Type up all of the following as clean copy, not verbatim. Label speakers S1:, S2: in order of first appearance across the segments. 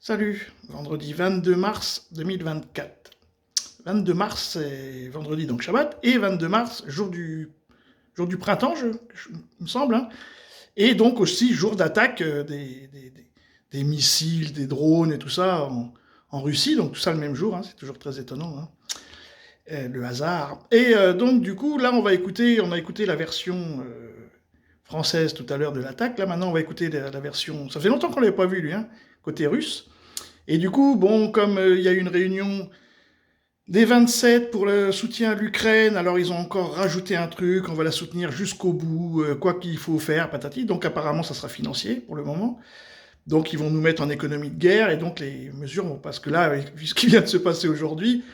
S1: Salut, vendredi 22 mars 2024. 22 mars, c'est vendredi, donc Shabbat, et 22 mars, jour du printemps, il me semble, hein. Et donc aussi jour d'attaque des missiles, des drones et tout ça en Russie, donc tout ça le même jour, hein, c'est toujours très étonnant, hein, le hasard. Et donc du coup, là on a écouté la version française tout à l'heure de l'attaque, là maintenant on va écouter la version, ça fait longtemps qu'on ne l'avait pas vu lui, hein, côté russe. Et du coup, bon, comme il y a eu une réunion des 27 pour le soutien à l'Ukraine, alors ils ont encore rajouté un truc, on va la soutenir jusqu'au bout, quoi qu'il faut faire, patati. Donc apparemment, ça sera financier pour le moment. Donc ils vont nous mettre en économie de guerre, et donc les mesures vont... Parce que là, vu ce qui vient de se passer aujourd'hui,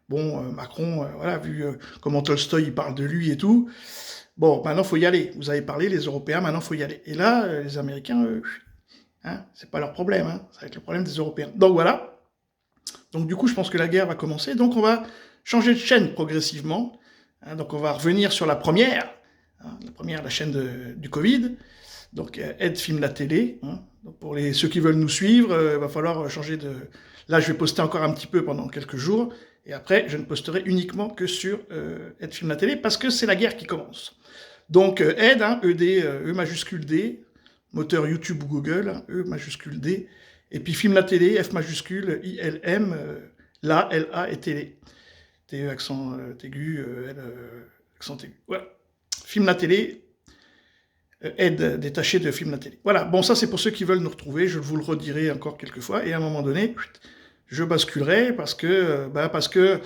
S1: bon, Macron, voilà, vu comment Tolstoï il parle de lui et tout, bon, maintenant il faut y aller. Vous avez parlé, les Européens, maintenant il faut y aller. Et là, les Américains, hein, c'est pas leur problème, hein, ça va être le problème des Européens. Donc voilà. Donc du coup, je pense que la guerre va commencer. Donc on va changer de chaîne progressivement. Hein, donc on va revenir sur la première, hein, la chaîne du Covid. Donc Aide filme la télé. Hein. Donc pour ceux qui veulent nous suivre, il va falloir changer de... Là, je vais poster encore un petit peu pendant quelques jours. Et après, je ne posterai uniquement que sur Aide filme la télé, parce que c'est la guerre qui commence. Donc Aide, hein, ED, E majuscule D, moteur YouTube ou Google, hein, E majuscule D, et puis film la télé, F majuscule, ILM, la, LA et télé. TE accent aigu, L accent aigu. Voilà. Film la télé, aide détaché de film la télé. Voilà, bon ça c'est pour ceux qui veulent nous retrouver, je vous le redirai encore quelques fois, et à un moment donné, je basculerai parce que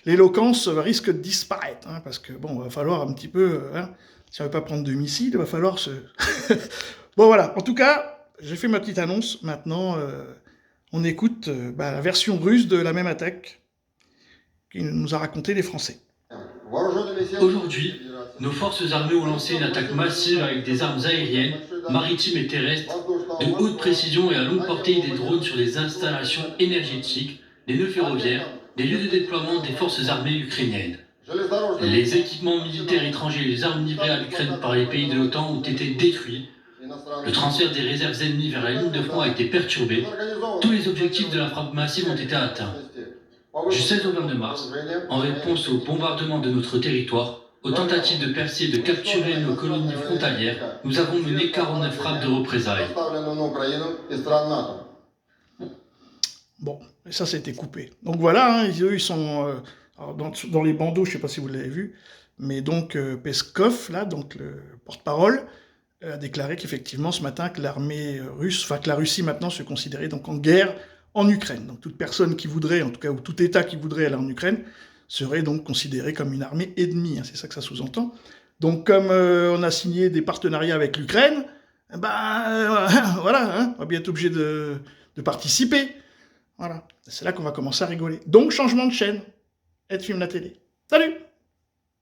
S1: l'éloquence risque de disparaître, hein, parce que bon, il va falloir un petit peu, hein, si on ne veut pas prendre de missiles, il va falloir se... Bon voilà, en tout cas, j'ai fait ma petite annonce, maintenant on écoute la version russe de la même attaque qui nous a raconté les Français.
S2: Aujourd'hui, nos forces armées ont lancé une attaque massive avec des armes aériennes, maritimes et terrestres, de haute précision et à longue portée des drones sur des installations énergétiques, des nœuds ferroviaires, des lieux de déploiement des forces armées ukrainiennes. Les équipements militaires étrangers et les armes livrées à l'Ukraine par les pays de l'OTAN ont été détruits. Le transfert des réserves ennemies vers la ligne de front a été perturbé. Tous les objectifs de la frappe massive ont été atteints. Du 16 au 22 mars, en réponse au bombardement de notre territoire, aux tentatives de percer et de capturer nos colonies frontalières, nous avons mené 49 frappes de représailles.
S1: Bon, et ça c'était coupé. Donc voilà, hein, eux ils sont dans les bandeaux, je ne sais pas si vous l'avez vu, mais donc Peskov, là, donc le porte-parole, a déclaré qu'effectivement ce matin que l'armée russe, enfin que la Russie maintenant se considérait donc en guerre en Ukraine. Donc toute personne qui voudrait, en tout cas, ou tout État qui voudrait aller en Ukraine, serait donc considéré comme une armée ennemie, hein, c'est ça que ça sous-entend. Donc comme on a signé des partenariats avec l'Ukraine, voilà, hein, on va bien être obligé de participer. Voilà, c'est là qu'on va commencer à rigoler. Donc changement de chaîne, Aide filme la télé. Salut!